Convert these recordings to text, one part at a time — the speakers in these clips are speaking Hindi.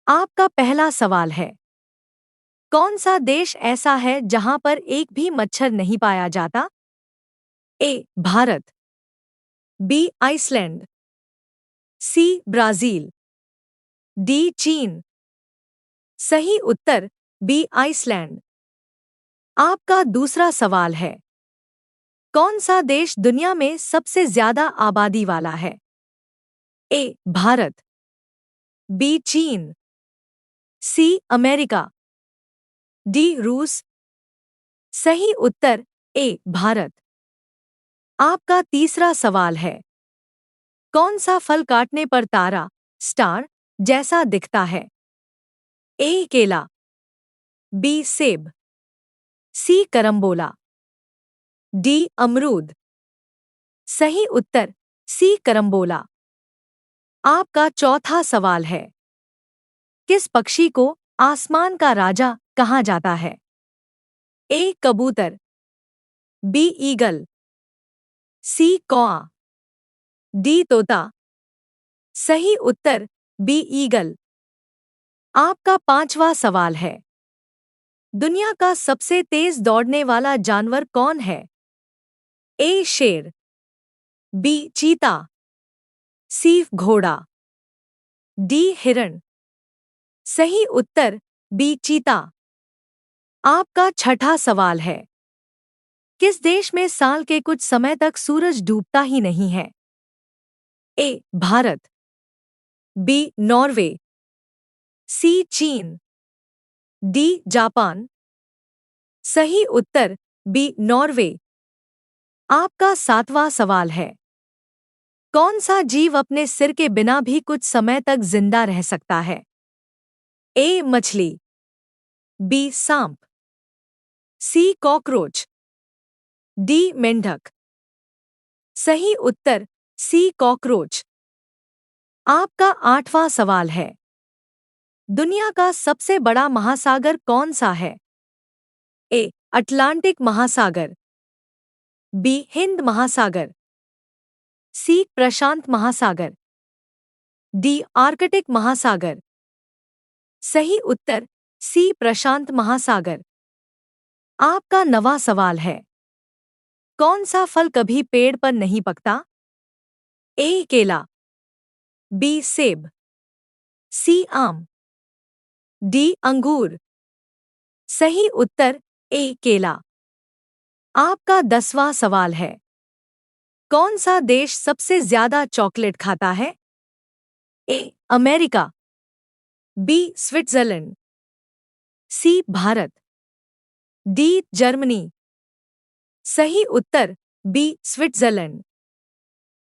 आपका पहला सवाल है, कौन सा देश ऐसा है जहां पर एक भी मच्छर नहीं पाया जाता? A. Bharat, B. Iceland, C. Brazil, D. चीन। सही उत्तर बी. आइसलैंड। आपका दूसरा सवाल है, कौन सा देश दुनिया में सबसे ज्यादा आबादी वाला है? ए. भारत, बी. चीन, सी. America, D. रूस। सही उत्तर ए. भारत। आपका तीसरा सवाल है, कौन सा फल काटने पर तारा स्टार जैसा दिखता है? ए. केला, बी. सेब, सी. Carambola, D. अमरूद। सही उत्तर सी. करम्बोला। आपका चौथा सवाल है, किस पक्षी को आसमान का राजा कहा जाता है? ए. कबूतर, बी. ईगल, सी. कौआ, डी. तोता। सही उत्तर बी. ईगल। आपका पांचवा सवाल है, दुनिया का सबसे तेज दौड़ने वाला जानवर कौन है? ए. शेर, बी. चीता, सी. घोड़ा, डी. हिरण। सही उत्तर बी. चीता। आपका छठा सवाल है, किस देश में साल के कुछ समय तक सूरज डूबता ही नहीं है? ए. भारत, बी. नॉर्वे, सी. चीन, डी. जापान। सही उत्तर बी. नॉर्वे। आपका सातवां सवाल है, कौन सा जीव अपने सिर के बिना भी कुछ समय तक जिंदा रह सकता है? ए. मछली, बी. सांप, सी. Cockroach, D. मेंढक। सही उत्तर सी. कॉकरोच। आपका आठवां सवाल है, दुनिया का सबसे बड़ा महासागर कौन सा है? ए. अटलांटिक महासागर, बी. हिंद महासागर, सी. प्रशांत महासागर, डी. आर्कटिक महासागर। सही उत्तर सी. प्रशांत महासागर। आपका नवां सवाल है, कौन सा फल कभी पेड़ पर नहीं पकता? ए. केला, बी. सेब, सी. आम, डी. अंगूर। सही उत्तर ए. केला। आपका 10वां सवाल है, कौन सा देश सबसे ज्यादा चॉकलेट खाता है? A. America, B. Switzerland, C. Bharat, D. Germany. सही उत्तर बी. स्विट्जरलैंड।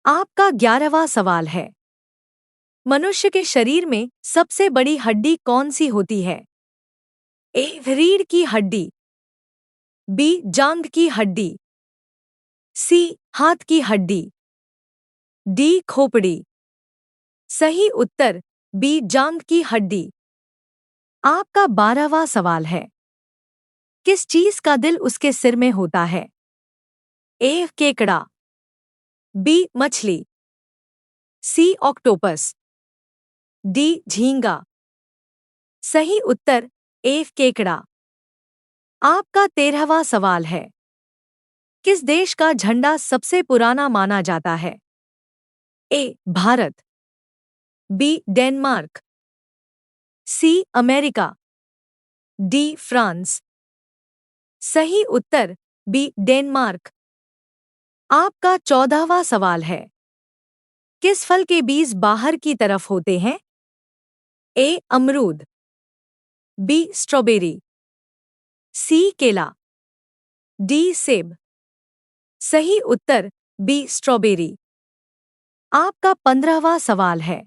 आपका 11वां सवाल है, मनुष्य के शरीर में सबसे बड़ी हड्डी कौन सी होती है? ए. रीढ़ की हड्डी, बी. जांघ की हड्डी, सी. हाथ की हड्डी, डी. खोपड़ी। सही उत्तर बी. जांघ की हड्डी। आपका 12वां सवाल है, किस चीज का दिल उसके सिर में होता है? ए. केकड़ा, बी. मछली, सी. Octopus, D. झींगा। सही उत्तर ए. केकड़ा। आपका 13वां सवाल है, किस देश का झंडा सबसे पुराना माना जाता है? A. Bharat, B. Denmark, C. America, D. France. सही उत्तर बी. डेनमार्क। आपका 14वां सवाल है, किस फल के बीज बाहर की तरफ होते हैं? ए. अमरूद, बी. स्ट्रॉबेरी, सी. केला, डी. सेब। सही उत्तर बी. स्ट्रॉबेरी। आपका 15वां सवाल है,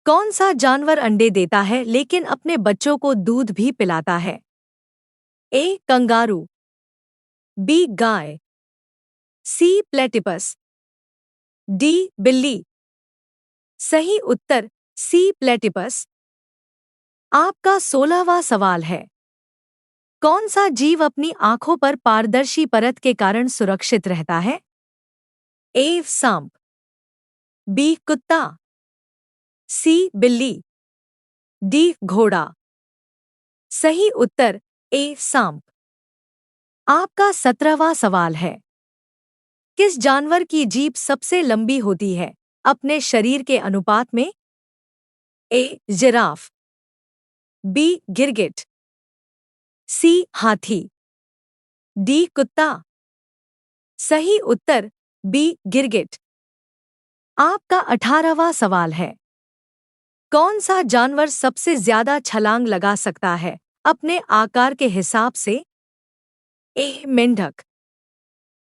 कौन सा जानवर अंडे देता है लेकिन अपने बच्चों को दूध भी पिलाता है? ए. Kangaroo, B. गाय, सी. Platypus, D. बिल्ली। सही उत्तर सी. प्लेटिपस। आपका 16वां सवाल है, कौन सा जीव अपनी आंखों पर पारदर्शी परत के कारण सुरक्षित रहता है? ए. सांप, बी. कुत्ता, सी. बिल्ली, डी घोड़ा। सही उत्तर ए सांप। आपका 17वां सवाल है। किस जानवर की जीभ सबसे लंबी होती है अपने शरीर के अनुपात में? ए जिराफ, बी गिरगिट, सी हाथी, डी कुत्ता। सही उत्तर बी गिरगिट। आपका 18वां सवाल है। कौन सा जानवर सबसे ज्यादा छलांग लगा सकता है अपने आकार के हिसाब से? ए मेंढक,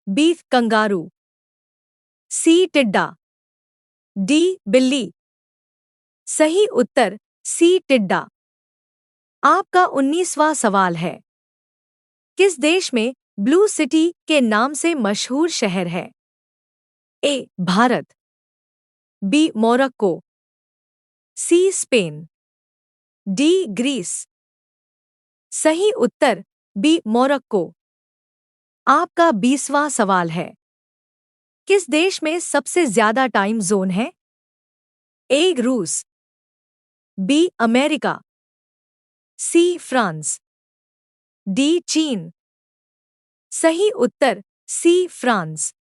बी कंगारू, सी टिड्डा, डी बिल्ली। सही उत्तर सी टिड्डा। आपका 19वां सवाल है। किस देश में ब्लू सिटी के नाम से मशहूर शहर है? A Bharat, B Morocco, C Spain, D Greece. सही उत्तर बी मोरक्को। आपका 20वां सवाल है। किस देश में सबसे ज्यादा टाइम जोन है? ए रूस, B America, C France, D चीन। सही उत्तर सी फ्रांस।